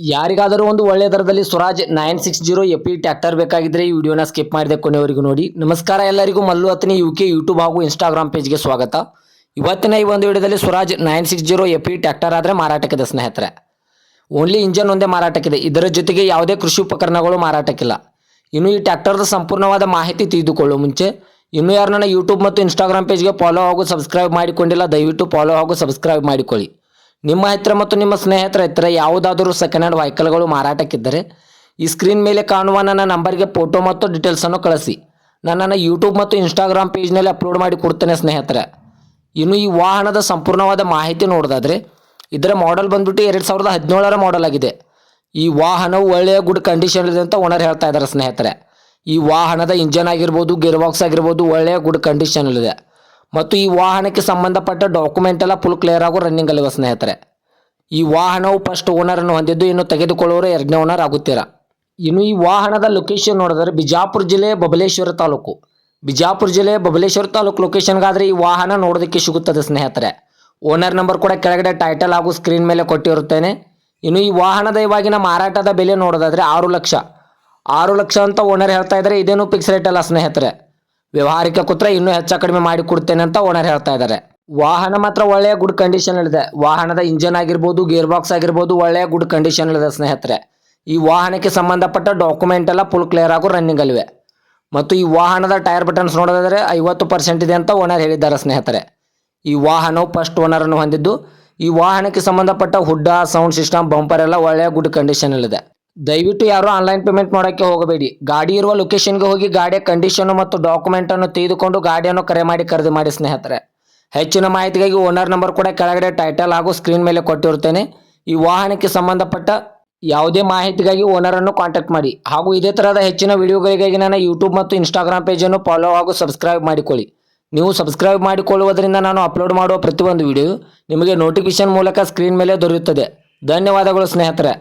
ಯಾರಿಗಾದರೂ ಒಂದು ಒಳ್ಳೆಯ ದರದಲ್ಲಿ ಸ್ವರಾಜ್ 960 ಎಪಿ ಟ್ರ್ಯಾಕ್ಟರ್ ಬೇಕಾಗಿದ್ದರೆ ಈ ವಿಡಿಯೋನ ಸ್ಕಿಪ್ ಮಾಡಿದೆ ಕೊನೆವರೆಗೂ ನೋಡಿ. ನಮಸ್ಕಾರ ಎಲ್ಲರಿಗೂ, ಮಲ್ಲು ಅತ್ನಿ ಯುಕೆ ಯೂಟ್ಯೂಬ್ ಹಾಗೂ ಇನ್ಸ್ಟಾಗ್ರಾಮ್ ಪೇಜ್ಗೆ ಸ್ವಾಗತ. ಇವತ್ತಿನ ಈ ಒಂದು ವಿಡಿಯೋದಲ್ಲಿ ಸ್ವರಾಜ್ 960 ಎಪಿ ಟ್ರ್ಯಾಕ್ಟರ್ ಆದರೆ ಮಾರಾಟಕ್ಕಿದೆ ಸ್ನೇಹಿತರೆ. ಓನ್ಲಿ ಇಂಜನ್ ಒಂದೇ ಮಾರಾಟಕ್ಕಿದೆ, ಇದರ ಜೊತೆಗೆ ಯಾವುದೇ ಕೃಷಿ ಉಪಕರಣಗಳು ಮಾರಾಟಕ್ಕಿಲ್ಲ. ಇನ್ನು ಈ ಟ್ರ್ಯಾಕ್ಟರ್ದ ಸಂಪೂರ್ಣವಾದ ಮಾಹಿತಿ ತಿಳಿದುಕೊಳ್ಳುವ ಮುಂಚೆ ಇನ್ನೂ ಯಾರು ನನ್ನ ಯೂಟ್ಯೂಬ್ ಮತ್ತು ಇನ್ಸ್ಟಾಗ್ರಾಮ್ ಪೇಜ್ಗೆ ಫಾಲೋ ಹಾಗೂ ಸಬ್ಸ್ಕ್ರೈಬ್ ಮಾಡಿಕೊಂಡಿಲ್ಲ, ದಯವಿಟ್ಟು ಫಾಲೋ ಹಾಗೂ ಸಬ್ಸ್ಕ್ರೈಬ್ ಮಾಡಿಕೊಳ್ಳಿ. ನಿಮ್ಮ ಹತ್ತಿರ ಮತ್ತು ನಿಮ್ಮ ಸ್ನೇಹಿತರ ಹತ್ತಿರ ಯಾವುದಾದರೂ ಸೆಕೆಂಡ್ ಹ್ಯಾಂಡ್ ವೆಹಿಕಲ್ಗಳು ಮಾರಾಟಕ್ಕಿದ್ದರೆ ಈ ಸ್ಕ್ರೀನ್ ಮೇಲೆ ಕಾಣುವ ನನ್ನ ನಂಬರ್ಗೆ ಫೋಟೋ ಮತ್ತು ಡೀಟೇಲ್ಸನ್ನು ಕಳಿಸಿ. ನನ್ನ ಯೂಟ್ಯೂಬ್ ಮತ್ತು ಇನ್ಸ್ಟಾಗ್ರಾಮ್ ಪೇಜ್ನಲ್ಲಿ ಅಪ್ಲೋಡ್ ಮಾಡಿ ಕೊಡ್ತೇನೆ ಸ್ನೇಹಿತರೆ. ಇನ್ನು ಈ ವಾಹನದ ಸಂಪೂರ್ಣವಾದ ಮಾಹಿತಿ ನೋಡೋದಾದರೆ ಇದರ ಮಾಡೆಲ್ ಬಂದ್ಬಿಟ್ಟು 2017ರ ಮಾಡೆಲ್ ಆಗಿದೆ. ಈ ವಾಹನವು ಒಳ್ಳೆಯ ಗುಡ್ ಕಂಡೀಷನ್ ಇದೆ ಅಂತ ಓನರ್ ಹೇಳ್ತಾ ಇದ್ದಾರೆ ಸ್ನೇಹಿತರೆ. ಈ ವಾಹನದ ಇಂಜನ್ ಆಗಿರ್ಬೋದು, ಗೇರ್ ಬಾಕ್ಸ್ ಆಗಿರ್ಬೋದು ಒಳ್ಳೆಯ ಗುಡ್ ಕಂಡೀಷನ್ ಇದೆ. ಮತ್ತು ಈ ವಾಹನಕ್ಕೆ ಸಂಬಂಧಪಟ್ಟ ಡಾಕ್ಯುಮೆಂಟ್ ಎಲ್ಲ ಫುಲ್ ಕ್ಲಿಯರ್ ಆಗೋ ರನ್ನಿಂಗ್ ಅಲ್ಲಿವೆ ಸ್ನೇಹಿತರೆ. ಈ ವಾಹನವು ಫಸ್ಟ್ ಓನರನ್ನು ಹೊಂದಿದ್ದು, ಇನ್ನು ತೆಗೆದುಕೊಳ್ಳುವವರು ಎರಡನೇ ಓನರ್ ಆಗುತ್ತೀರಾ. ಇನ್ನು ಈ ವಾಹನದ ಲೊಕೇಶನ್ ನೋಡಿದರೆ ಬಿಜಾಪುರ ಜಿಲ್ಲೆ ಬಬಲೇಶ್ವರ ತಾಲೂಕು. ಬಿಜಾಪುರ ಜಿಲ್ಲೆ ಬಬಲೇಶ್ವರ ತಾಲೂಕು ಲೊಕೇಶನ್ಗಾದರೆ ಈ ವಾಹನ ನೋಡೋದಕ್ಕೆ ಸಿಗುತ್ತದೆ ಸ್ನೇಹಿತರೆ. ಓನರ್ ನಂಬರ್ ಕೂಡ ಕೆಳಗಡೆ ಟೈಟಲ್ ಹಾಗೂ ಸ್ಕ್ರೀನ್ ಮೇಲೆ ಕೊಟ್ಟಿರುತ್ತೇನೆ. ಇನ್ನು ಈ ವಾಹನದ ಇವಾಗಿನ ಮಾರಾಟದ ಬೆಲೆ ನೋಡೋದಾದರೆ 6 ಲಕ್ಷ ಅಂತ ಓನರ್ ಹೇಳ್ತಾ ಇದ್ದಾರೆ. ಇದೇನು ಫಿಕ್ಸ್ ರೇಟ್ ಅಲ್ಲ ಸ್ನೇಹಿತರೆ, ವ್ಯವಹಾರಿಕ ಕೂತ್ರೆ ಇನ್ನೂ ಹೆಚ್ಚು ಕಡಿಮೆ ಮಾಡಿ ಕೊಡ್ತೇನೆ ಅಂತ ಓನರ್ ಹೇಳ್ತಾ ಇದ್ದಾರೆ. ವಾಹನ ಮಾತ್ರ ಒಳ್ಳೆಯ ಗುಡ್ ಕಂಡೀಷನ್ ಇದೆ. ವಾಹನದ ಇಂಜನ್ ಆಗಿರ್ಬೋದು, ಗೇರ್ ಬಾಕ್ಸ್ ಆಗಿರ್ಬೋದು ಒಳ್ಳೆಯ ಗುಡ್ ಕಂಡೀಷನ್ ಇದೆ ಸ್ನೇಹಿತರೆ. ಈ ವಾಹನಕ್ಕೆ ಸಂಬಂಧಪಟ್ಟ ಡಾಕ್ಯುಮೆಂಟ್ ಎಲ್ಲ ಫುಲ್ ಕ್ಲಿಯರ್ ಆಗೋ ರನ್ನಿಂಗ್ ಅಲ್ಲಿವೆ. ಮತ್ತು ಈ ವಾಹನದ ಟೈರ್ ಬಟನ್ಸ್ ನೋಡೋದಾದರೆ 50% ಇದೆ ಅಂತ ಓನರ್ ಹೇಳಿದ್ದಾರೆ ಸ್ನೇಹಿತರೆ. ಈ ವಾಹನವು ಫಸ್ಟ್ ಓನರನ್ನು ಹೊಂದಿದ್ದು, ಈ ವಾಹನಕ್ಕೆ ಸಂಬಂಧಪಟ್ಟ ಹುಡ್ಡ, ಸೌಂಡ್ ಸಿಸ್ಟಮ್, ಬಂಪರ್ ಎಲ್ಲ ಒಳ್ಳೆಯ ಗುಡ್ ಕಂಡೀಷನ್ ಇದೆ. ದಯವಿಟ್ಟು ಯಾರು ಆನ್ಲೈನ್ ಪೇಮೆಂಟ್ ಮಾಡೋಕ್ಕೆ ಹೋಗಬೇಡಿ. ಗಾಡಿ ಇರುವ ಲೊಕೇಶನ್ಗೆ ಹೋಗಿ ಗಾಡಿಯ ಕಂಡೀಷನ್ ಮತ್ತು ಡಾಕ್ಯುಮೆಂಟನ್ನು ತೆಗೆದುಕೊಂಡು ಗಾಡಿಯನ್ನು ಕರೆ ಮಾಡಿ ಖರೀದಿ ಮಾಡಿ ಸ್ನೇಹಿತರೆ. ಹೆಚ್ಚಿನ ಮಾಹಿತಿಗಾಗಿ ಓನರ್ ನಂಬರ್ ಕೂಡ ಕೆಳಗಡೆ ಟೈಟಲ್ ಹಾಗೂ ಸ್ಕ್ರೀನ್ ಮೇಲೆ ಕೊಟ್ಟಿರುತ್ತೇನೆ. ಈ ವಾಹನಕ್ಕೆ ಸಂಬಂಧಪಟ್ಟ ಯಾವುದೇ ಮಾಹಿತಿಗಾಗಿ ಓನರನ್ನು ಕಾಂಟ್ಯಾಕ್ಟ್ ಮಾಡಿ. ಹಾಗೂ ಇದೇ ಥರದ ಹೆಚ್ಚಿನ ವಿಡಿಯೋಗಳಿಗಾಗಿ ನನ್ನ ಯೂಟ್ಯೂಬ್ ಮತ್ತು ಇನ್ಸ್ಟಾಗ್ರಾಮ್ ಪೇಜನ್ನು ಫಾಲೋ ಹಾಗೂ ಸಬ್ಸ್ಕ್ರೈಬ್ ಮಾಡಿಕೊಳ್ಳಿ. ನೀವು ಸಬ್ಸ್ಕ್ರೈಬ್ ಮಾಡಿಕೊಳ್ಳುವುದರಿಂದ ನಾನು ಅಪ್ಲೋಡ್ ಮಾಡುವ ಪ್ರತಿಯೊಂದು ವಿಡಿಯೋ ನಿಮಗೆ ನೋಟಿಫಿಕೇಶನ್ ಮೂಲಕ ಸ್ಕ್ರೀನ್ ಮೇಲೆ ದೊರೆಯುತ್ತದೆ. ಧನ್ಯವಾದಗಳು ಸ್ನೇಹಿತರೆ.